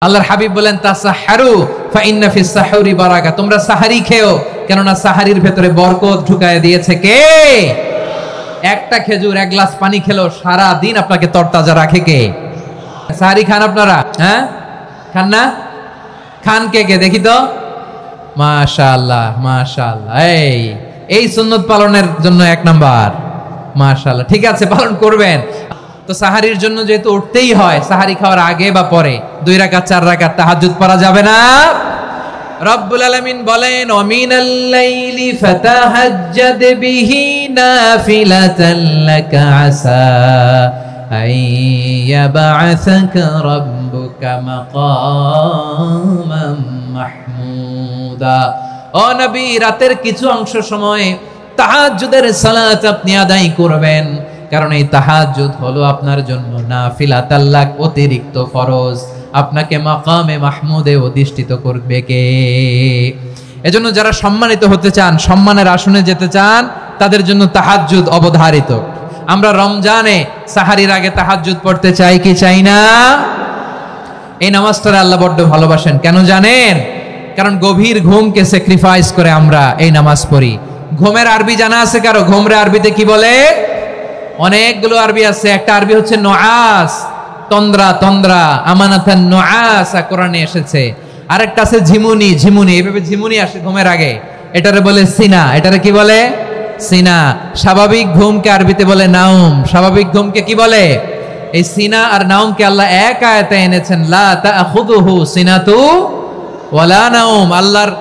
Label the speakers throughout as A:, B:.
A: আল্লাহর হাবিব বলেন তাসাহহারু ফা ইন্না ফিস সাহুরি বারাকা, তোমরা সাহারি খেও কেননা সাহারির ভেতরে বরকত ঢুকায় দিয়েছে কে? একটা খেজুর এক গ্লাস পানি খেলো সারা দিন আপনাকে তরতাজা রাখে কে? সাহারি খান আপনারা? হ্যাঁ খান না? খান কে কে দেখি তো? মাশাআল্লাহ মাশাআল্লাহ, এই সুন্নত পালনের জন্য এক নাম্বার। মাশাআল্লাহ, ঠিক আছে পালন করবেন। তো সাহারির জন্য যেহেতু উঠতেই হয়, সাহারি খাওয়ার আগে বা পরে 2 রাকাত 4 রাকাত তাহাজ্জুদ পড়া যাবে না? রব্বুল আলামিন বলেন ওয়ামিনাল লাইলি ফাতাহাজ্জাদ বিহি নাফিলাতান লাকা আসা আইয়াবআসাকা রাব্বুকা মাকামান মাহমুদা। ও নবী, রাতের কিছু অংশ সময় তাহাজ্জুদের সালাত আপনি আদায় করবেন, কারণ এই তাহাজ্জুদ হলো আপনার জন্য নাফিলাতাল লাক, অতিরিক্ত ফরজ। আপনাকে মাকামে মাহমুদে অধিষ্ঠিত করবে কে? এজন্য যারা সম্মানিত হতে চান, সম্মানের আসনে যেতে চান, তাদের জন্য তাহাজ্জুদ অবধারিত। আমরা রমজানে সাহারির আগে তাহাজ্জুদ পড়তে চাই কি চাই না? এই নামাজটা আল্লাহ বড্ড ভালোবাসেন, কেন জানেন? কারণ গভীর ঘুমকে স্যাক্রিফাইস করে আমরা এই নামাজ পড়ি। ঘুমের আরবি জানা আছে কারো? ঘুমরে আরবিতে কি বলে? অনেকগুলো আরবি আছে। একটা আরবি হচ্ছে নুআস, তন্দ্রা তন্দ্রা, আমানাতান নুআসা কোরআনে এসেছে। আরেকটা আছে ঝিমুনি, ঝিমুনি, এইভাবে ঝিমুনি আসে ঘুমের আগে, এটারে বলে সিনা। এটারে কি বলে? সিনা। স্বাভাবিক ঘুমকে আরবিতে বলে নাউম। স্বাভাবিক ঘুমকে কি বলে? এই সিনা আর নাউমকে আল্লাহ এক আয়াতে এনেছেন, লা তাখুযুহু সিনাতু ওয়ালা নাউম। আল্লাহর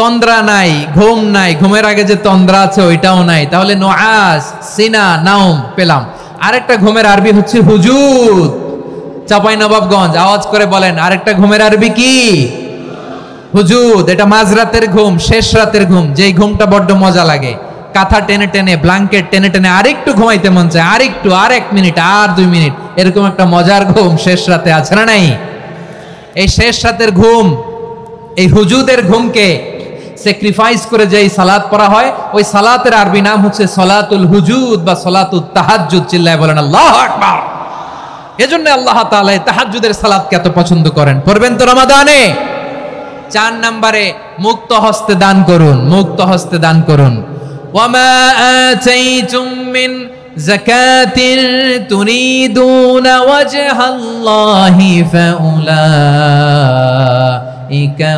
A: তন্দ্রা নাই, ঘুম নাই, ঘুমের আগে যে তন্দ্রা আছে ওইটাও নাই। তাহলে নুআস, সিনা, নাউম পেলাম। আরেকটা ঘুমের আরবি হচ্ছে হুজুদ। চাঁপাইনবাবগঞ্জ আওয়াজ করে বলেন, আরেকটা ঘুমের আরবি কি? হুজুদ। এটা মাঝরাতের ঘুম, শেষ রাতের ঘুম, যেই ঘুমটা বড্ড মজা লাগে। কাঁথা টেনে টেনে, ব্ল্যাঙ্কেট টেনে টেনে আরেকটু ঘুমাইতে মন চায়, আরেকটু, আর 1 মিনিট, আর 2 মিনিট, এরকম একটা মজার ঘুম শেষ রাতে আছে না নাই? এই শেষ রাতের ঘুম, এই হুজুদের ঘুমকে স্যাক্রিফাইস করে যেই সালাত পড়া হয়, ওই সালাতের আরবি নাম হচ্ছে সালাতুল হুজুদ বা সালাতুত তাহাজ্জুদ। চিল্লায় বলেন আল্লাহু আকবার। এজন্য আল্লাহ তাআলা তাহাজ্জুদের সালাতকে এত পছন্দ করেন। পড়বেন তো রমাদানে। 4 নম্বরে মুক্ত হস্তে দান করুন, মুক্ত হস্তে দান করুন। ওয়ামা আতাইতুম মিন যাকাতিন তুরিদুনা ওয়াজহাল্লাহি ফাউলাইকা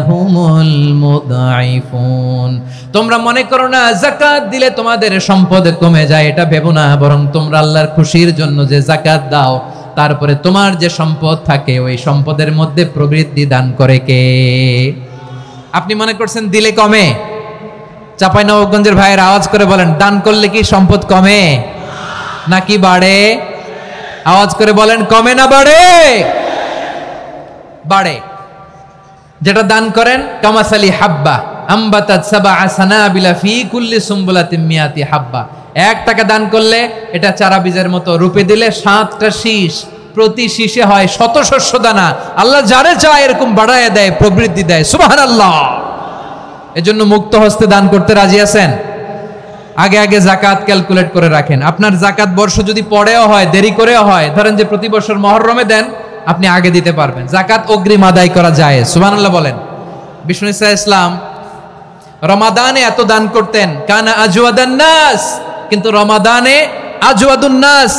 A: হুমুল মুদঈফুন। তোমরা মনে করো না যাকাত দিলে তোমাদের সম্পদ কমে যায়, এটা ভেবো না, বরং তোমরা আল্লাহর খুশির জন্য যে যাকাত দাও, তারপরে তোমার যে সম্পদ থাকে ওই সম্পদের মধ্যে প্রবৃদ্ধি দান করে কে? আপনি মনে করছেন দিলে কমে? চাঁপাইনবাবগঞ্জের ভাইয়ের আওয়াজ করে বলেন, দান করলে কি সম্পদ কমে নাকি বাড়ে? আওয়াজ করে বলেন, কমে না বাড়ে? বাড়ে। যেটা দান করেন, কামাসালি হাব্বা আম্বাতাত সাবআ সানাবিলা ফি কুল্লি সুম্বুলাতিন মিয়াতি হাব্বা। 1 টাকা দান করলে এটা চারা বীজের মতো, রূপে দিলে 7টা শীষ, প্রতি শীষে হয় 100 শস্য দানা। আল্লাহ যারে চায় এরকম বাড়ায় দেয়, প্রবৃদ্ধি দেয়। সুবহানাল্লাহ। এজন্য মুক্ত হস্তে দান করতে রাজি আছেন? আগে আগে যাকাত ক্যালকুলেট করে রাখেন। আপনার যাকাত বর্ষ যদি পরেও হয়, দেরি করেও হয়, ধরেন যে প্রতি বছর মুহররমে দেন, আপনি আগে দিতে পারবেন। যাকাত অগ্রিম আদায় করা যায়। সুবহানাল্লাহ বলেন। বিষ্ণু ইসা ইসলাম রমাদানে এত দান করতেন, কানা আজওয়াদান নাস, কিন্তু রমাদানে আজওয়াদুন নাস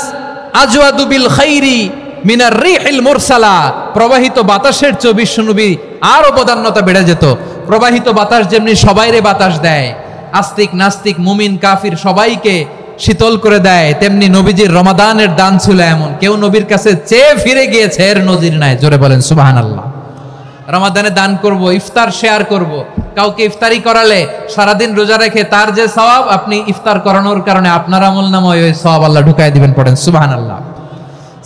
A: আজওয়াদু বিল খাইরি মিনার রিহিল মুরসালা। প্রবাহিত বাতাসের চেয়ে বিশ্বনবী আর অবদান্যতা বেড়ে যেত। প্রবাহিত বাতাস যেমনি সবাইরে বাতাস দেয়, আস্তিক নাস্তিক মুমিন কাফির সবাইকে শীতল করে দেয়, তেমনি নবীজির রমাদানের দান ছিল এমন, কেউ নবীর কাছে চেয়ে ফিরে গিয়েছে এর নজির নাই। জোরে বলেন সুবহানাল্লাহ। রমাদানে দান করব, ইফতার শেয়ার করব। কাউকে ইফতারি করালে সারাদিন রোজা রেখে তার যে সওয়াব, আপনি ইফতার করানোর কারণে আপনার আমলনামায় ওই সওয়াব আল্লাহ ঢুকায় দিবেন। পড়েন সুবহানাল্লাহ।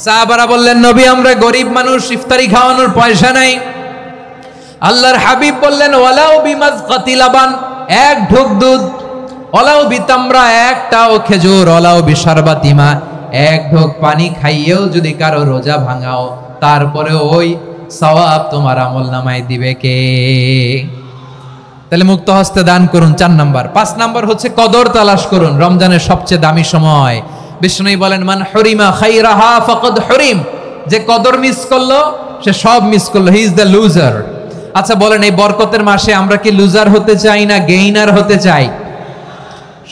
A: সাহাবারা বললেন, নবী আমরা গরিব মানুষ, ইফতারি খাওয়ানোর পয়সা নাই। আল্লাহর হাবিব বললেন, ওয়ালাউ বিমাজকাতি লাবান, 1 ঢোক দুধ, ওয়ালাউ বিতামরা, 1টাও খেজুর, ওয়ালাউ বিশারবাতিমা, 1 ঢোক পানি খাইয়েও যদি কারো রোজা ভাঙাও, তারপরে ওই সওয়াব তোমার আমলনামায় দিবে কে? তাহলে মুক্ত হস্তে দান করুন 4 নাম্বার। 5 নাম্বার হচ্ছে কদর তালাশ করুন। রমজানের সবচেয়ে দামি সময়। বিষ্ণু বলেন, মান হুরিমা খাইরাহা ফাকাদ হুরিম। যে কদর মিস করলো সে সব মিস করলো, হি ইজ দ্য লুজার। আচ্ছা বলেন, এই বরকতের মাসে আমরা কি লুজার হতে চাই না গেইনার হতে চাই?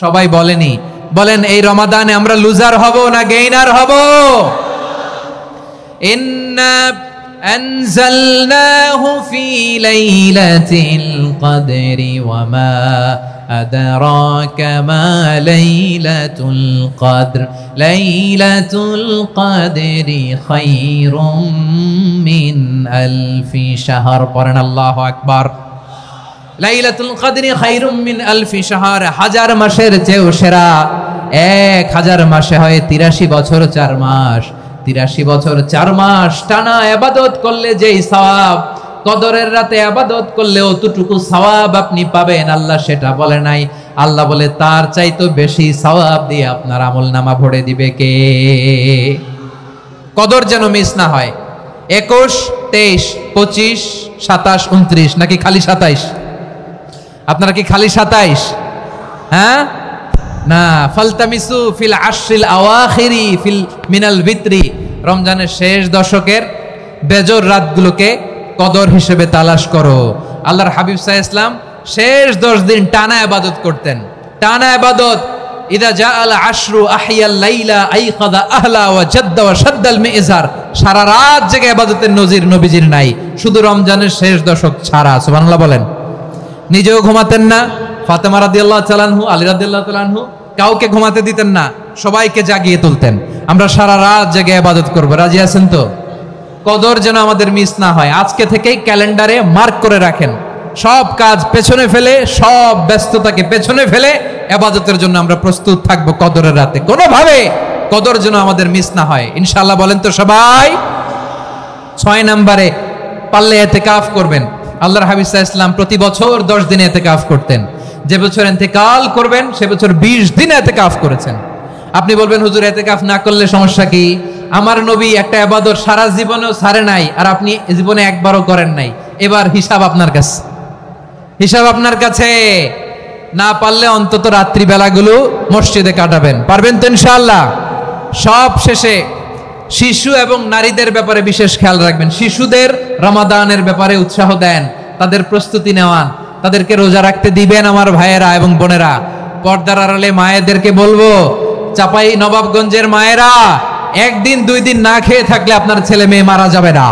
A: সবাই বলেনি, বলেন এই রমাদানে আমরা লুজার হব না গেইনার হব? ইন্না আনজালনাহু ফি লাইলাতিল কদরি ওয়া মা আদরাকা মা লাইলাতুল কদর লাইলাতুল কদরি খায়রুম মিন আলফি শাহর। পড়েন আল্লাহু আকবার। লাইলাতুল কদরি খায়রুম মিন আলফি শাহর, হাজার মাসের চেয়েও সেরা। 1000 মাসে হয় 83 বছর 4 মাস। 83 বছর 4 মাস টানা ইবাদত করলে যেই সওয়াব, কদরের রাতে ইবাদত করলে অতটুকু সওয়াব আপনি পাবেন, আল্লাহ সেটা বলে নাই। আল্লাহ বলে তার চাইতে বেশি সওয়াব দিয়ে আপনার আমলনামা ভরে দিবে কে? কদর যেন মিস না হয়। 21, 23, 25, 27, 29 নাকি খালি 27? আপনারা কি খালি 27? হ্যাঁ না, ফালতামিসু ফিল আশরিল আওয়াখিরি ফিল মিনাল ভিতরি, রমজানের শেষ দশকের বেজর রাতগুলোকে কদর হিসেবে তালাশ করো। আল্লাহর হাবিব সাল্লাল্লাহু আলাইহি ওয়াসাল্লাম শেষ 10 দিন টানা ইবাদত করতেন, টানা ইবাদত। ইদা জাআল আশরু আহিয়াল লাইলা আইকাদা আহলা ওয়া জাদ্দা ওয়া শাদ্দাল মিজার, সারা রাত জেগে ইবাদতের নজির নবীজির নাই, শুধু রমজানের শেষ দশক ছাড়া। সুবহানাল্লাহ বলেন। নিজেও ঘুমাতেন না, ফাতেমা রাদিয়াল্লাহু তাআলা আনহু, আলী রাদিয়াল্লাহু তাআলা আনহু কাউকে ঘুমাতে দিতেন না, সবাইকে জাগিয়ে তুলতেন। আমরা সারা রাত জেগে ইবাদত করব, রাজি আছেন তো? কদর যেন আমাদের মিস না হয়। আজকে থেকেই ক্যালেন্ডারে মার্ক করে রাখেন, সব কাজ পেছনে ফেলে, সব ব্যস্ততাকে পেছনে ফেলে ইবাদতের জন্য আমরা প্রস্তুত থাকব কদরের রাতে। কোনোভাবে কদর যেন আমাদের মিস না হয়, ইনশাআল্লাহ। বলেন তো সবাই। 6 নম্বরে পারলে ইতিকাফ করবেন। আল্লাহর হাবিব সাল্লাল্লাহু আলাইহি ওয়াসাল্লাম প্রতি বছর 10 দিন ইতিকাফ করতেন। যে বছর ইন্তেকাল করবেন সে বছর 20 দিন ইতিকাফ করেছেন। আপনি বলবেন হুজুর ইতিকাফ না করলে সমস্যা কি? আমার নবী একটা ইবাদত সারা জীবনেও ছাড়ে নাই, আর আপনি জীবনে একবারও করেন নাই। এবার হিসাব আপনার কাছে, হিসাব আপনার কাছে। না পারলে অন্তত রাত্রি বেলাগুলো মসজিদে কাটাবেন, পারবেন তো ইনশাআল্লাহ? সব শেষে শিশু এবং নারীদের ব্যাপারে বিশেষ খেয়াল রাখবেন। শিশুদের রমাদানের ব্যাপারে উৎসাহ দেন, তাদের প্রস্তুতি নেওয়ান, তাদেরকে রোজা রাখতে দিবেন। আমার ভাইয়েরা এবং বোনেরা, পর্দার আড়ালে মায়েদেরকে বলবো, চাপাই নবাবগঞ্জের মায়েরা, 1 দিন 2 দিন না খেয়ে থাকলে আপনার ছেলে মেয়ে মারা যাবে না,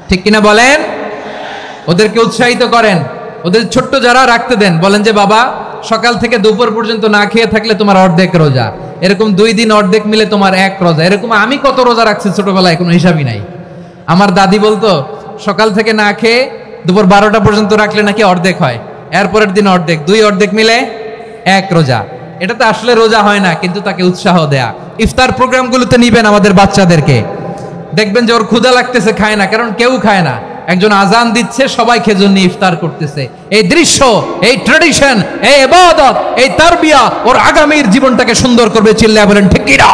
A: ঠিক কিনা বলেন? ওদেরকে উৎসাহিত করেন, ওদের ছোট্ট যারা রাখতে দেন, বলেন যে বাবা সকাল থেকে দুপুর পর্যন্ত না খেয়ে থাকলে তোমার অর্ধেক রোজা, এরকম 2 দিন অর্ধেক মিলে তোমার 1 রোজা। এরকম আমি কত রোজা রাখছি ছোটবেলায় কোনো হিসাবই নাই। আমার দাদি বলতো সকাল থেকে না খেয়ে দুপুর 12টা পর্যন্ত রাখলে নাকি অর্ধেক হয়, এরপরের দিন অর্ধেক, 2 অর্ধেক মিলে 1 রোজা। এটা তো আসলে রোজা হয় না, কিন্তু তাকে উৎসাহ দেয়া। ইফতার প্রোগ্রামগুলোতে নিবেন আমাদের বাচ্চাদেরকে, দেখবেন যে ওর ক্ষুধা লাগতেছে, খায় না, কারণ কেউ খায় না। একজন আজান দিচ্ছে, সবাই খেজুর নিয়ে ইফতার করতেছে। এই দৃশ্য, এই ট্র্যাডিশন, এই ইবাদত, এই তারবিয়া ওর আগামীর জীবনটাকে সুন্দর করবে। চিল্লায় বলেন ঠিক কি না?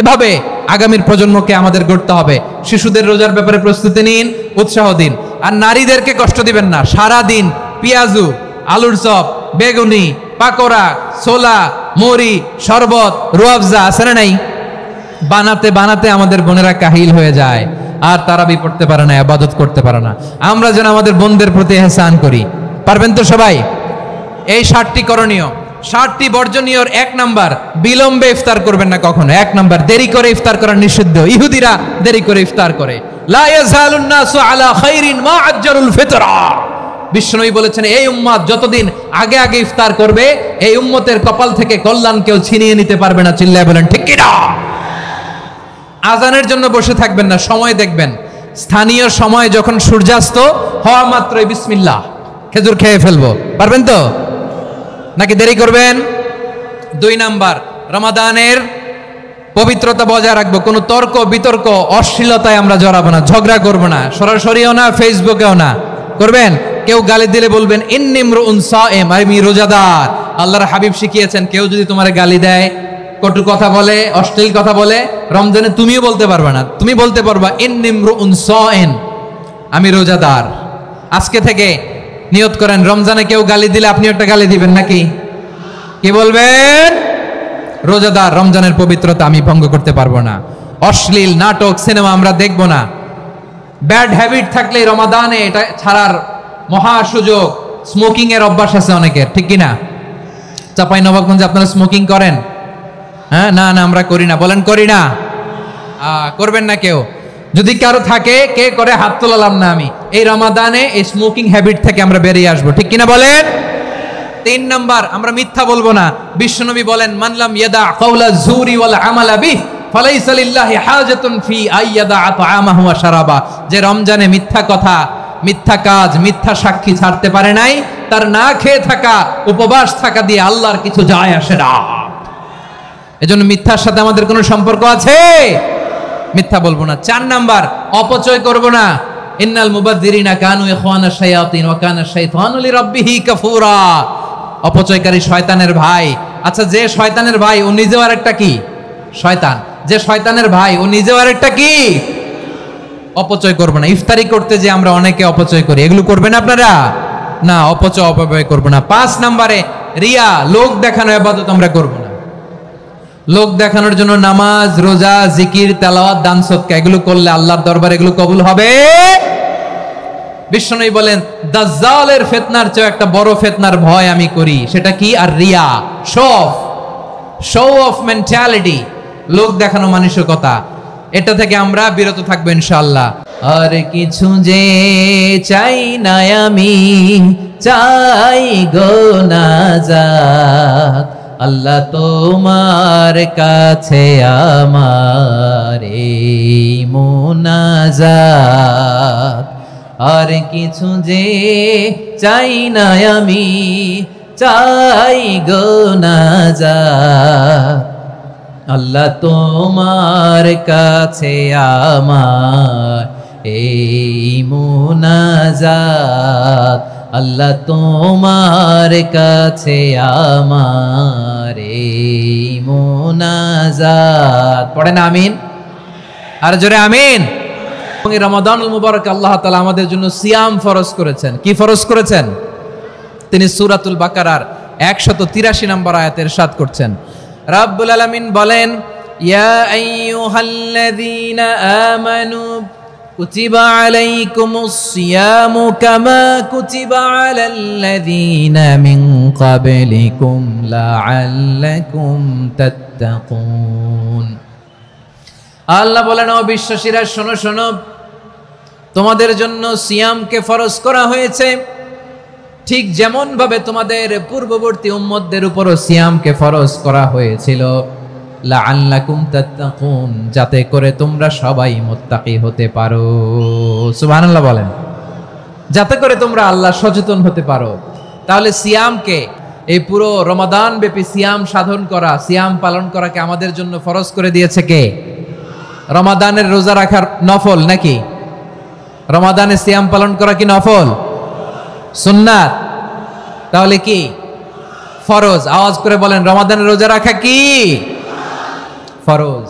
A: এভাবে আগামীর প্রজন্মকে আমাদের গড়তে হবে। শিশুদের রোজার ব্যাপারে প্রস্তুতি নিন, উৎসাহ দিন। আর নারীদেরকে কষ্ট দিবেন না। সারা দিন পেঁয়াজু, আলুর চপ, বেগুনি, পাকোড়া, ছোলা, মুড়ি, শরবত, রুয়াবজা আছে না নাই, বানাতে বানাতে আমাদের বোনেরা কাহিল হয়ে যায়, আর তারাবি পড়তে পারে না, ইবাদত করতে পারে না। আমরা যেন আমাদের বোনদের প্রতি ইহসান করি, পারবেন তো সবাই? এই 7টি করণীয়, 7টি বর্জনীয়। 1 নাম্বার, বিলম্বে ইফতার করবেন না কখনো। 1 নাম্বার, দেরি করে ইফতার করা নিষিদ্ধ। ইহুদিরা দেরি করে ইফতার করে। লা ইয়াজালুন নাসু আলা খাইরিন মা আজ্জালুল ফিতরা। বিশ্বনবী বলেছেন এই উম্মত যতদিন আগে আগে ইফতার করবে, এই উম্মতের কপাল থেকে কল্যাণ কেউ ছিনিয়ে নিতে পারবে না। চিল্লায় বলেন ঠিক কি না? আজানের জন্য বসে থাকবেন না, সময় দেখবেন। স্থানীয় সময় যখন সূর্যাস্ত হওয়া মাত্রই বিসমিল্লাহ, খেজুর খেয়ে ফেলবো, পারবেন তো নাকি দেরি করবেন? 2 নাম্বার, রমাদানের পবিত্রতা বজায় রাখবো। কোনো তর্ক বিতর্ক অশ্লীলতায় আমরা জড়াবো না, ঝগড়া করবো না, সরাসরিও না, ফেসবুকেও না। করবেন? কেউ গালি দিলে বলবেন ইন্নী ইমরুউন সাইম, আমি রোজাদার। আল্লাহর হাবিব শিখিয়েছেন কেউ যদি তোমার গালি দেয়, কটু কথা বলে, অশ্লীল কথা বলে, রমজানে তুমিও বলতে পারবে না। তুমি বলতে পারবা ইন্নী ইমরুউন সাইম, আমি রোজাদার। আজকে থেকে নিয়ত করেন, রমজানে কেউ গালি দিলে আপনি একটা গালি দিবেন নাকি? কি বলবেন? রোজাদার, রমজানের পবিত্রতা আমি ভঙ্গ করতে পারবো না। অশ্লীল নাটক সিনেমা আমরা দেখব না। ব্যাড হ্যাবিট থাকলে রমাদানে এটা ছাড়ার মহা সুযোগ। স্মোকিং এর অভ্যাস আছে অনেকের, ঠিক কিনা? চাঁপাইনবাবগঞ্জে আপনারা স্মোকিং করেন? হ্যাঁ, না না আমরা করি না। বলেন করি না? করবেন না কেউ? যদি কারো থাকে, কে করে হাত তোলালাম না আমি। এই রমাদানে এই স্মোকিং হ্যাবিট থেকে আমরা বেরিয়ে আসবো, ঠিক কিনা বলেন? 3 নাম্বার, আমরা মিথ্যা বলবো না। বিশ্বনবী বলেন, মানলাম ইয়াদা কাওলা যুরি ওয়াল আমালা বিহি ফালাইসা লিল্লাহি হাজাতুন ফি আইয়াদা তাআমাহু ওয়া শারাবা। যে রমজানে মিথ্যা কথা, মিথ্যা কাজ, মিথ্যা সাক্ষী ছাড়তে পারে নাই, তার না খেয়ে থাকা, উপবাস থাকা দিয়ে আল্লাহর কিছু যায় আসে না। এজন্য মিথ্যার সাথে আমাদের কোনো সম্পর্ক আছে? মিথ্যা বলবো না। 4 নাম্বার, অপচয় করব না। ইন্নাল মুবাযযিরিনা কানু ইখওয়ানাশ শায়াতিন ওয়া কানা শাইতানু লিরাব্বিহি কাফুরা। অপচয়কারী শয়তানের ভাই। আচ্ছা, যে শয়তানের ভাই ও নিজেও আরেকটা কি? শয়তান। যে শয়তানের ভাই ও নিজেও আরেকটা কি? অপচয় করব না। ইফতারি করতে যে আমরা অনেকে অপচয় করি, এগুলো করবেন আপনারা? না, অপচয় অপব্যয় করব না। 5 নম্বরে রিয়া, লোক দেখানো ইবাদত আমরা করব না। লোক দেখানোর জন্য নামাজ, রোজা, জিকির, তেলাওয়াত, দান সদকা এগুলো করলে আল্লাহর দরবারে এগুলো কবুল হবে? বিশ্বনবী বলেন, দাজ্জালের ফিতনার চেয়ে একটা বড় ফিতনার ভয় আমি করি, সেটা কি? আর রিয়া, শো অফ মেন্টালিটি, লোক দেখানো মানসিকতা। এটা থেকে আমরা বিরত থাকবো ইনশাআল্লাহ। আর কিছু যে চাই না আমি, চাই গো নাজাত আল্লাহ তোমার কাছে আমার এই মুনাজাত। আর কিছু যে চাই না আমি, চাই গো নাজাত আল্লাহ তোমার কাছে আমার এই মুনাজাত। আল্লাহ তোমার কাছে আমার এই মুনাজাত। পড়েন আমিন, আর জোরে আমিন। রমাদানুল মুবারক আল্লাহ তাআলা আমাদের জন্য সিয়াম ফরজ করেছেন। কি ফরজ করেছেন? তিনি সূরাতুল বাকারার 183 নম্বর আয়াতে ইরশাদ করছেন, রাব্বুল আলামিন বলেন, ইয়া আইয়ুহাল্লাযীনা আমানু কুতিবা আলাইকুমুস সিয়ামু কামা কুতিবা আলাল্লাযীনা মিন ক্বাবলিকুম লাআল্লাকুম তাত্তাকুন। আল্লাহ বলেন, ও বিশ্বাসীরা শোনো শোনো, তোমাদের জন্য সিয়ামকে ফরজ করা হয়েছে, ঠিক যেমন ভাবে তোমাদের পূর্ববর্তী উম্মতদের উপরও সিয়ামকে ফরজ করা হয়েছিল, লাআল্লাকুম তাত্তাকুন, যাতে করে তোমরা সবাই মুত্তাকি হতে পারো। সুবহানাল্লাহ বলেন, যাতে করে তোমরা আল্লাহ সচেতন হতে পারো। তাহলে সিয়ামকে, এই পুরো রমাদান ব্যাপী সিয়াম সাধন করা, সিয়াম পালন করাকে আমাদের জন্য ফরজ করে দিয়েছে কে? রমাদানের রোজা রাখার নফল নাকি? রমাদানে সিয়াম পালন করা কি নফল? সুন্নাত। তাহলে কি ফরজ? আওয়াজ করে বলেন, রমাদানের রোজা রাখা কি ফরজ?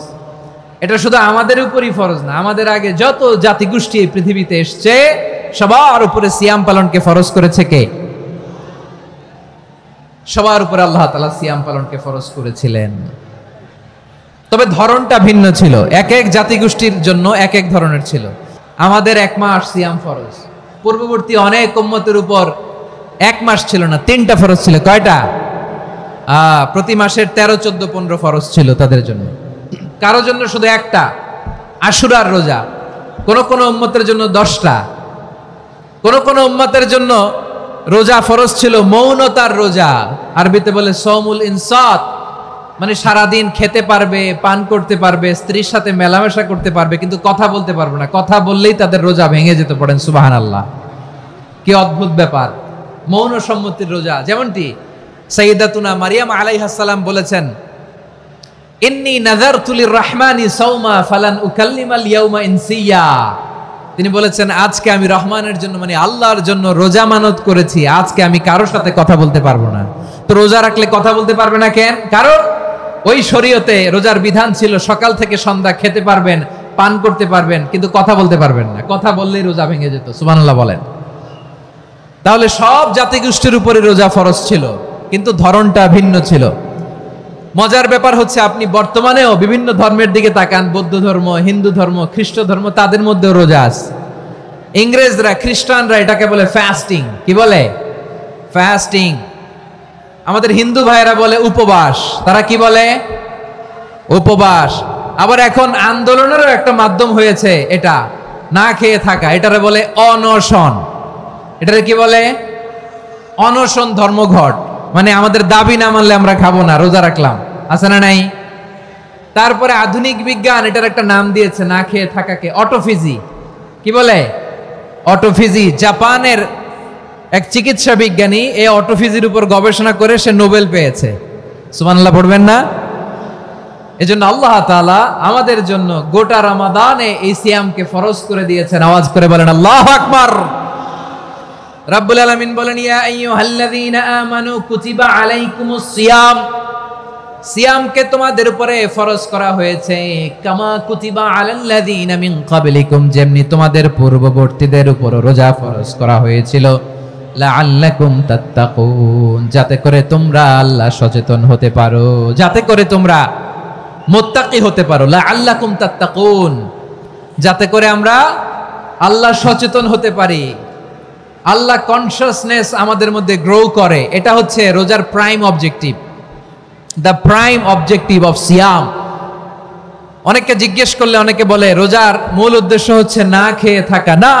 A: এটা শুধু আমাদের উপরই ফরজ না, আমাদের আগে যত জাতিগোষ্ঠী এই পৃথিবীতে এসছে সবার উপরে সিয়াম পালনকে ফরজ করেছে কে? সবার উপরে আল্লাহ তাআলা সিয়াম পালনকে ফরজ করেছিলেন। তবে ধরনটা ভিন্ন ছিল, এক এক জাতিগোষ্ঠীর জন্য এক এক ধরনের ছিল। আমাদের 1 মাস সিয়াম ফরজ, পূর্ববর্তী অনেক উম্মতের উপর 1 মাস ছিল না, 3টা ফরজ ছিল। কয়টা? প্রতি মাসের 13, 14, 15 ফরজ ছিল তাদের জন্য। কারো জন্য শুধু একটা, আশুরার রোজা। কোন কোন উম্মতের জন্য 10টা। কোন কোন উম্মতের জন্য রোজা ফরজ ছিল মৌনতার রোজা, আরবিতে বলে সওমুল ইনসাত, মানে সারাদিন খেতে পারবে, পান করতে পারবে, স্ত্রীর সাথে মেলামেশা করতে পারবে, কিন্তু কথা বলতে পারবে না। কথা বললেই তাদের রোজা ভেঙে যেত। পড়েন সুবহানাল্লাহ। কি অদ্ভুত ব্যাপার, মৌন সম্মতির রোজা। যেমনটি সাইয়্যিদাতুনা মারিয়াম আলাইহিস সালাম বলেছেন, ইন্নী নাযারতু লির-রাহমানি সাওমা ফালান উকাল্লিমাল ইয়াওমা ইনসিয়া। তিনি বলেছেন, আজকে আমি রহমানের জন্য, মানে আল্লাহর জন্য রোজা মানত করেছি, আজকে আমি কারোর সাথে কথা বলতে পারবো না। তো রোজা রাখলে কথা বলতে পারবে না কেন? কারণ ওই শরীয়তে রোজার বিধান ছিল সকাল থেকে সন্ধ্যা খেতে পারবেন, পান করতে পারবেন, কিন্তু কথা বলতে পারবেন না। কথা বললেই রোজা ভেঙে যেত। সুবহানাল্লাহ বলেন। তাহলে সব জাতিগোষ্ঠীর উপরে রোজা ফরজ ছিল, কিন্তু ধরনটা ভিন্ন ছিল। মজার ব্যাপার হচ্ছে আপনি বর্তমানেও বিভিন্ন ধর্মের দিকে তাকান, বৌদ্ধ ধর্ম, হিন্দু ধর্ম, খ্রিস্ট ধর্ম, তাদের মধ্যে রোজা আছে। ইংরেজরা, খ্রিস্টানরা এটাকে বলে ফাস্টিং। কি বলে? ফাস্টিং। আমাদের হিন্দু ভাইয়েরা বলে উপবাস। তারা কি বলে? উপবাস। আবার এখন আন্দোলনেরও একটা মাধ্যম হয়েছে এটা, না খেয়ে থাকা, এটারে বলে অনশন। এটারে কি বলে? অনশন ধর্মঘট। মানে আমাদের দাবি না মানলে আমরা খাবো না, রোজা রাখলাম, আছে না নাই? তারপরে আধুনিক বিজ্ঞান এটার একটা নাম দিয়েছে না খেয়ে থাকাকে, অটোফিজি। কি বলে? অটোফিজি। জাপানের এক চিকিৎসা বিজ্ঞানী এই অটোফিজির উপর গবেষণা করে সে নোবেল পেয়েছে। সুবহানাল্লাহ পড়বেন না? এজন্য আল্লাহ তাআলা আমাদের জন্য গোটা রমাদানে এই সিয়ামকে ফরজ করে দিয়েছেন। আওয়াজ করে বলেন আল্লাহু আকবার। রাব্বুল আলামিন বলেন, ইয়া আইয়ুহাল্লাযীনা আমানু কুতিবা আলাইকুমুস সিয়াম, সিয়ামকে তোমাদের উপরে ফরজ করা হয়েছে, কামা কুতিবা আলাল্লাযীনা মিন ক্বাবলিকুম, যেমনি তোমাদের পূর্ববর্তীদের উপর রোজা ফরজ করা হয়েছিল, লাআল্লাকুম তাত্তাকুন, যাতে করে তোমরা আল্লাহ সচেতন হতে পারো, যাতে করে তোমরা মুত্তাকি হতে পারো। লাআল্লাকুম তাত্তাকুন, যাতে করে আমরা আল্লাহ সচেতন হতে পারি, আল্লাহ কনসিয়াসনেস আমাদের মধ্যে গ্রো করে। এটা হচ্ছে রোজার prime objective, the prime objective of সিয়াম। অনেককে জিজ্ঞেস করলে অনেকে বলে রোজার মূল উদ্দেশ্য হচ্ছে না খেয়ে থাকা। না।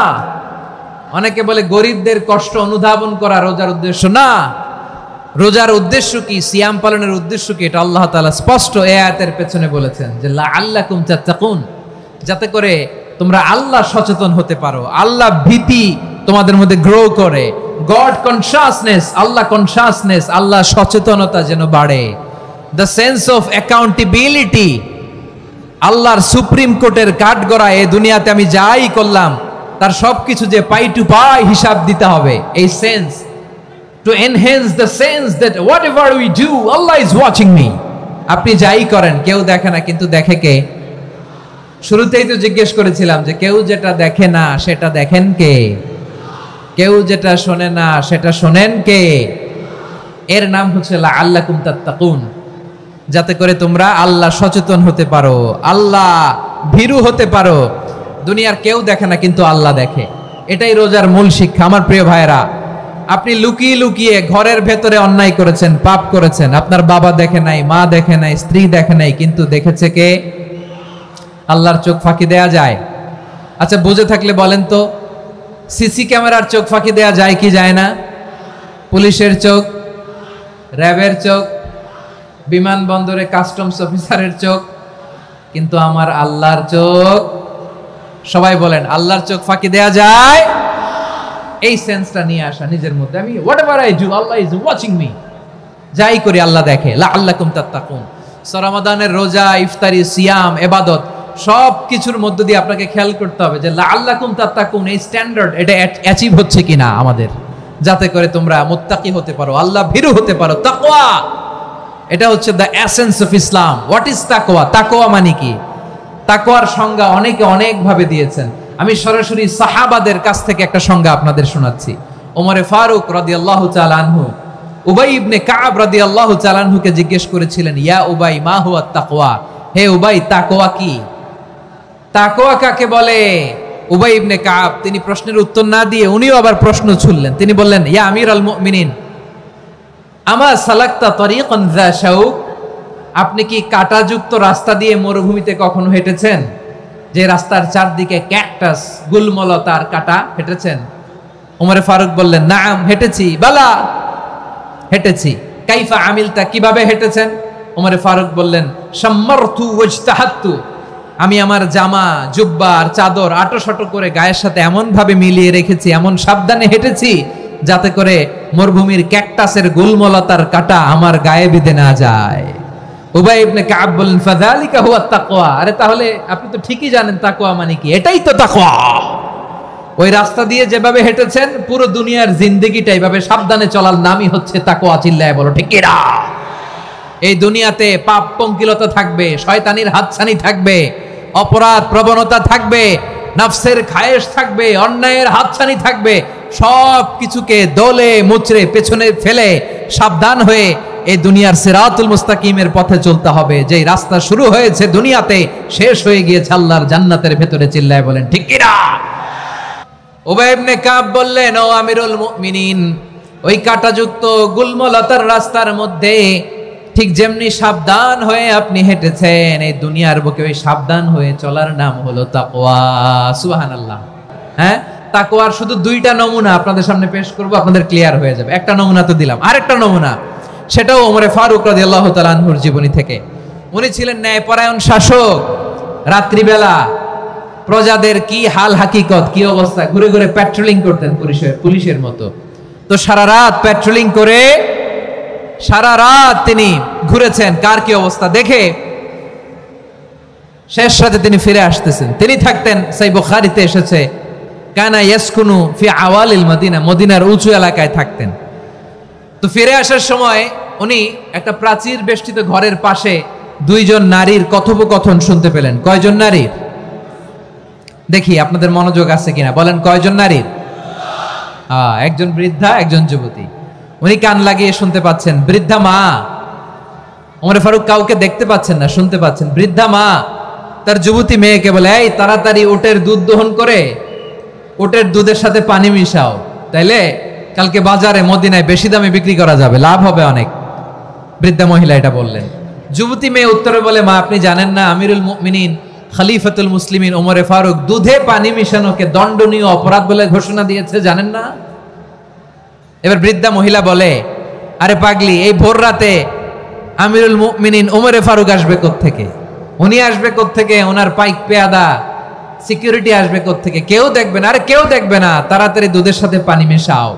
A: অনেকে বলে গরিবদের কষ্ট অনুধাবন করা রোজার উদ্দেশ্য। না। রোজার উদ্দেশ্য কি, সিয়াম পালনের উদ্দেশ্য কি, এটা আল্লাহ তাআলা স্পষ্ট এই আয়াতের পেছনে বলেছেন যে লাআল্লাকুম তাত্তাকুন, যাতে করে তোমরা আল্লাহ সচেতন হতে পারো, আল্লাহ ভীতি তোমাদের মধ্যে গ্রো করে, গড কনসিয়াসনেস, আল্লাহ কনসিয়াসনেস, আল্লাহ সচেতনতা যেন বাড়ে, দ্য সেন্স অফ অ্যাকাউন্টেবিলিটি, আল্লাহর সুপ্রিম কোর্টের কাঠগড়া এই দুনিয়াতে আমি যাই করলাম তার সবকিছু যে পাই টু পাই হিসাব দিতে হবে, এই sense, to enhance the sense that what ever we do Allah is watching me. আপনি যাই করেন কেউ দেখে না, কিন্তু দেখে কে? শুরুতেই তো জিজ্ঞেস করেছিলাম যে কেউ যেটা দেখে না সেটা দেখেন কে? কেউ যেটা শোনে না সেটা শোনেন কে? এর নাম হচ্ছে লাআল্লাকুম তাত্তাকুন, যাতে করে তোমরা আল্লাহ সচেতন হতে পারো, আল্লাহ ভীরু হতে পারো। দুনিয়ার কেউ দেখে না, কিন্তু আল্লাহ দেখে। এটাই রোজার মূল শিক্ষা। আমার প্রিয় ভাইরা, আপনি লুকিয়ে লুকিয়ে ঘরের ভেতরে অন্যায় করেছেন, পাপ করেছেন, আপনার বাবা দেখে নাই, মা দেখে নাই, স্ত্রী দেখে নাই, কিন্তু দেখেছে কে? আল্লাহর চোখ ফাঁকি দেয়া যায়? আচ্ছা বুঝে থাকলে বলেন তো, সিসি ক্যামেরার চোখ ফাঁকি দেয়া যায় কি যায় না? পুলিশের চোখ, র্যাবের চোখ, বিমানবন্দরে কাস্টমস অফিসারের চোখ, কিন্তু আমার আল্লাহর চোখ? সবাই বলেন আল্লাহর চোখ ফাঁকি দেয়া যায়? এই সেন্সটা নিয়ে আসা নিজের মধ্যে, আমি what ever I do Allah is watching me, যাই করি আল্লাহ দেখে। লাআল্লাকুম তাত্তাকুন। রমাদানের রোজা, ইফতারি, সিয়াম, ইবাদত সব কিছুর মধ্য দিয়ে আপনাকে খেয়াল করতে হবে যে লাআল্লাকুম তাত্তাকুন এই স্ট্যান্ডার্ড এটা অ্যাচিভ হচ্ছে কিনা আমাদের, যাতে করে তোমরা মুত্তাকি হতে পারো, আল্লাহ ভীরু হতে পারো। তাকওয়া, এটা হচ্ছে the essence of Islam. What is তাকওয়া? তাকওয়া মানে কি? তাকওয়ার সংজ্ঞা অনেকে অনেক ভাবে দিয়েছেন। আমি সরাসরি সাহাবাদের কাছ থেকে একটা সংজ্ঞা আপনাদের শোনাচ্ছি। ওমরে ফারুক রাদিয়াল্লাহু তাআলা আনহু উবাই ইবনে কাব রাদিয়াল্লাহু তাআলা আনহুকে জিজ্ঞেস করেছিলেন, ইয়া উবাই মা হুয়া তাকওয়া, হে উবাই তাকওয়া কি? তাকওয়া কাকে বলে? উবাই ইবনে কাব তিনি প্রশ্নের উত্তর না দিয়ে উনিও আবার প্রশ্ন ছুড়লেন। তিনি বললেন, ইয়া আমিরুল মুমিনিন আমা সালাকতা তরিকান যা শাউক, আপনি কি কাঁটাযুক্ত রাস্তা দিয়ে মরুভূমিতে কখনো হেঁটেছেন? যে রাস্তার চারদিকে ক্যাকটাস, গুলমলতার কাঁটা, হেঁটেছেন? ওমরে ফারুক বললেন, নাম হেঁটেছি। বালা, হেঁটেছি। কাইফা আমিলতা, কিভাবে হেঁটেছেন? ওমরে ফারুক বললেন, শাম্মারতু ওয়াজতাহাতু, আমি আমার জামা, জুব্বা আর চাদর আটোসাটো করে গায়ের সাথে এমন ভাবে মিলিয়ে রেখেছি, এমন সাবধানে হেঁটেছি যাতে করে মরুভূমির ক্যাকটাসের গুলমলতার কাঁটা আমার গায়ে বিঁধে না যায়। উবাই ইবনে কাব বললেন, ফাযালিকা হুয়া তাকওয়া, আরে তাহলে আপনি তো ঠিকই জানেন তাকওয়া মানে কি, এটাই তো তাকওয়া। ওই রাস্তা দিয়ে যেভাবে হেঁটেছেন পুরো দুনিয়ার জিন্দেগিটা এইভাবে সাবধানে চলার নামই হচ্ছে তাকওয়া। চিল্লায় বলো ঠিক কিনা? এই দুনিয়াতে পাপ পঙ্কিলতা থাকবে, শয়তানির হাতছানি থাকবে, অপরাধ প্রবণতা থাকবে, নফসের খায়েশ থাকবে, অন্যায়ের হাতছানি থাকবে, সব কিছুকে দলে মুচড়ে পেছনে ফেলে সাবধান হয়ে এই দুনিয়ার সিরাতুল মুস্তাকিমের পথে চলতে হবে, যেই রাস্তা শুরু হয়েছে দুনিয়াতে শেষ হয়ে গিয়েছে আল্লাহর জান্নাতের ভেতরে। চিল্লায় বলেন ঠিক কি না? উবাই ইবনে কাব বললেন, ও আমিরুল মুমিনিন, ওই কাঁটাযুক্ত গুল্মলতার রাস্তার মধ্যে ঠিক যেমনি সাবধান হয়ে আপনি হেঁটেছেন, এই দুনিয়ার বুকে ওই সাবধান হয়ে চলার নাম হলো তাকওয়া। সুবহানাল্লাহ। হ্যাঁ, তাকওয়ার শুধু দুইটা নমুনা আপনাদের সামনে পেশ করব, আপনাদের ক্লিয়ার হয়ে যাবে। একটা নমুনা তো দিলাম, আরেকটা নমুনা, সেটাও ওমরে ফারুক রাদিয়াল্লাহু তাআলা আনহুর জীবনী থেকে। উনি ছিলেন ন্যায়পরায়ণ শাসক। রাত্রিবেলা প্রজাদের কি হাল হাকিকত, কি অবস্থা, ঘুরে ঘুরে প্যাট্রোলিং করতেন পুলিশের মতো। তো সারা রাত প্যাট্রোলিং করে সারা রাত তিনি ঘুরেছেন কার কি অবস্থা দেখে। শেষ রাতে তিনি ফিরে আসতেছেন। তিনি থাকতেন, সেই বুখারীতে এসেছে, কানা ইয়াসকুনু ফি আওয়ালিল মদিনা, মদিনার উঁচু এলাকায় থাকতেন। তো ফিরে আসার সময় উনি একটা প্রাচীর বেষ্টিত ঘরের পাশে দুইজন নারীর কথোপকথন শুনতে পেলেন। কয়জন নারীর? দেখি আপনাদের মনোযোগ আছে কিনা, বলেন কয়জন নারীর? একজন বৃদ্ধা, একজন যুবতী। উনি কান লাগিয়ে শুনতে পাচ্ছেন। বৃদ্ধা মা, ওমর ফারুক কাউকে দেখতে পাচ্ছেন না, শুনতে পাচ্ছেন। বৃদ্ধা মা তার যুবতী মেয়েকে বলে, এই তাড়াতাড়ি উটের দুধ দহন করে উটের দুধের সাথে পানি মিশাও, তাইলে কালকে বাজারে মদিনায় বেশি দামে বিক্রি করা যাবে, লাভ হবে অনেক। বৃদ্ধা মহিলা এটা বললেন। যুবতী মেয়ে উত্তরে বলে, মা আপনি জানেন না আমিরুল মুমিনিন খলিফাতুল মুসলিমিন ওমরে ফারুক দুধে পানি মিশানোকে দণ্ডনীয় অপরাধ বলে ঘোষণা দিয়েছে, জানেন না? এবার বৃদ্ধা মহিলা বলে, আরে পাগলি, এই ভোর রাতে আমিরুল মুমিনিন ওমরে ফারুক আসবে কোত্থেকে? উনি আসবে কোত্থেকে? ওনার পাইক পেয়াদা সিকিউরিটি আসবে কোত্থেকে? কেউ দেখবে না। আরে কেউ দেখবে না, তাড়াতাড়ি দুধের সাথে পানি মেশাও।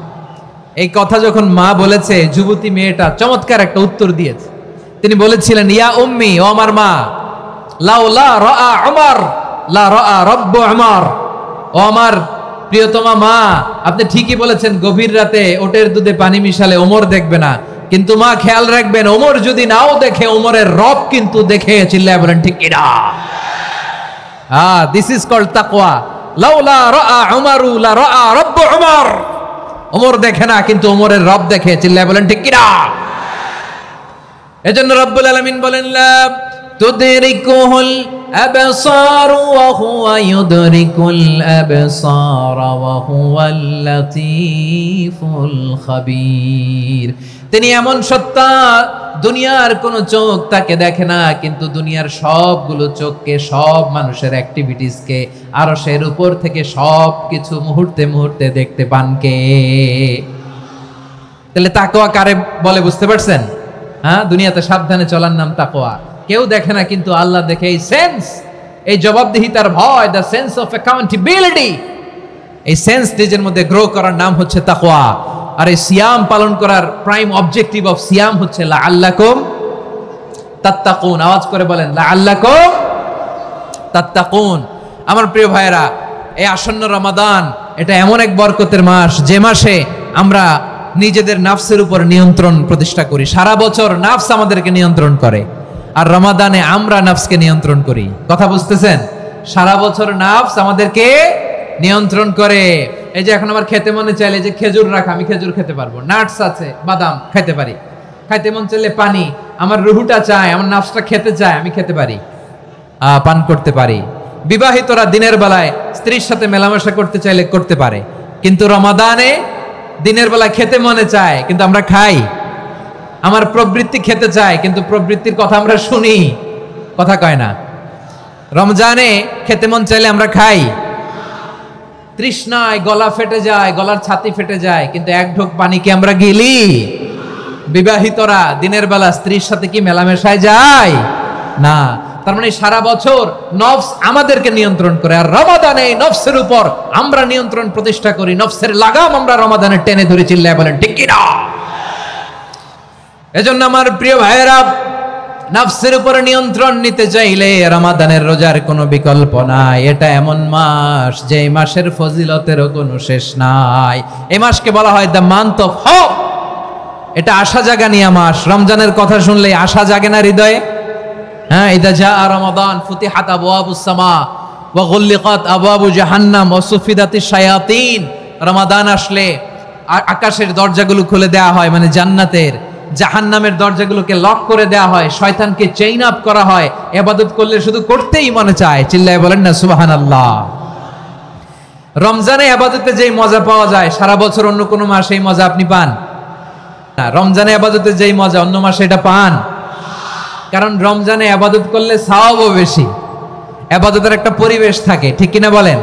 A: এই কথা যখন মা বলেছে, যুবতী মেয়েটা চমৎকার একটা উত্তর দিয়েছে। তিনি বলেছিলেন, ইয়া উম্মি, ও আমার মা, লাউলা রাআ উমর লা রাআ রব্ব উমর, ও আমার প্রিয়তমা মা, আপনি ঠিকই বলেছেন, গভীর রাতে ওটের দুধে পানি মিশালে ওমর দেখবে না, কিন্তু মা খেয়াল রাখবেন, ওমর যদি নাও দেখে, ওমরের রব কিন্তু দেখে। চিল্লায় বলেন ঠিক কিনা? দিস ইজ কল্ড তাকওয়া। লাউলা রাআ উমরু লা রাআ রব্ব উমর, ওমর দেখে না কিন্তু ওমরের রব দেখে। চিল্লায় বলেন ঠিক কিনা? এজন্য রব্বুল আলামিন বলেন, লা তুদরিকুহুল আবসার ওয়া হুয়া ইউদরিকুল আবসার ওয়া হুয়াল লাতীফুল খাবীর। তিনি এমন সত্তা, দুনিয়ার কোন চোখ তাকে দেখে না, কিন্তু দুনিয়ার সবগুলো চোখকে, সব মানুষের অ্যাক্টিভিটিসকে আরশের উপর থেকে সব কিছু মুহূর্তে মুহূর্তে দেখতে পান কে? তাহলে তাকওয়া কারে বলে বুঝতে পারছেন? হ্যাঁ, দুনিয়াতে সাবধানে চলার নাম তাকওয়া। কেউ দেখে না কিন্তু আল্লাহ দেখে। এই সেন্স, এই জবাবদিহিতার ভয়, দ্য সেন্স অফ অ্যাকাউন্টেবিলিটি, এই সেন্স নিজের মধ্যে গ্রো করার নাম হচ্ছে তাকওয়া। আর এই সিয়াম পালন করার প্রাইম অবজেক্টিভ অফ সিয়াম হচ্ছে লাআল্লাকুম তাত্তাকুন। আওয়াজ করে বলেন, লাআল্লাকুম তাত্তাকুন। আমার প্রিয় ভাইরা, এই আসন্ন রমাদান, এটা এমন এক বরকতের মাস, যে মাসে আমরা নিজেদের নাফসের উপর নিয়ন্ত্রণ প্রতিষ্ঠা করি। সারা বছর নাফস আমাদেরকে নিয়ন্ত্রণ করে, আর রমাদানে আমরা নাফসকে নিয়ন্ত্রণ করি। কথা বুঝতেছেন? সারা বছর নাফস আমাদেরকে নিয়ন্ত্রণ করে। এই যে এখন আমার খেতে মনে চাইলে যে খেজুর রাখা, আমি খেজুর খেতে পারবো, নাটস আছে, বাদাম খেতে পারি। খাইতে মন চাইলে পানি, আমার রুহুটা চায়, আমার নাফসটা খেতে চায়, আমি খেতে পারি, পান করতে পারি। বিবাহিতরা দিনের বেলায় স্ত্রীর সাথে মেলামেশা করতে চাইলে করতে পারে, কিন্তু রমাদানে দিনের বেলায় খেতে মনে চায় কিন্তু আমরা খাই। আমার প্রবৃত্তি খেতে চায় কিন্তু প্রবৃত্তির কথা আমরা শুনি, কথা কয় না। রমজানে খেতে মন চাইলে আমরা খাই, তৃষ্ণায় গলা ফেটে যায়, গলার ছাতি ফেটে যায়, কিন্তু এক ঢোক পানি কি আমরা গিলি? বিবাহিতরা দিনের বেলা স্ত্রীর সাথে কি মেলামেশায় যায় না। তার মানে সারা বছর নফস আমাদেরকে নিয়ন্ত্রণ করে, আর রমাদানে নফসের উপর আমরা নিয়ন্ত্রণ প্রতিষ্ঠা করি। নফসের লাগাম আমরা রমাদানে টেনে ধরে। চিল্লায় বলেন ঠিক কি না? এজন্য আমার প্রিয় ভাইয়েরা, নফসের উপর নিয়ন্ত্রণ নিতে চাইলে রমাদানের রোজার কোনো বিকল্প নাই। এটা এমন মাস, যে মাসের ফজিলতেরও কোনো শেষ নাই। এই মাসকে বলা হয় দ্য মান্থ অফ হোপ। এটা আশা জাগানিয়া মাস। রমজানের কথা শুনলেই আশা জাগে না হৃদয়ে? হ্যাঁ, ইদা জাআ রমাদান ফুতিহাত আবওয়াবুস সামা ওয়া গুল্লিকাত আবওয়াবু জাহান্নাম ওয়া সুফিদাতিশ শায়াতিন। রমাদান আসলে আকাশের দরজাগুলো খুলে দেওয়া হয়, মানে জান্নাতের, জাহান্নামের দরজাগুলোকে লক করে দেওয়া হয়, শয়তানকে চেইন আপ করা হয়, ইবাদত করলে শুধু করতেই মনে চায়। চিল্লায় বলেন না সুবহানাল্লাহ। রমজানে ইবাদতে যেই মজা পাওয়া যায় সারা বছর অন্য কোনো মাসে এই মজা আপনি পান না। রমজানে ইবাদতে যেই মজা অন্য মাসে এটা পান, কারণ রমজানে ইবাদত করলে সওয়াবও বেশি, ইবাদতের একটা পরিবেশ থাকে, ঠিক কিনা বলেন?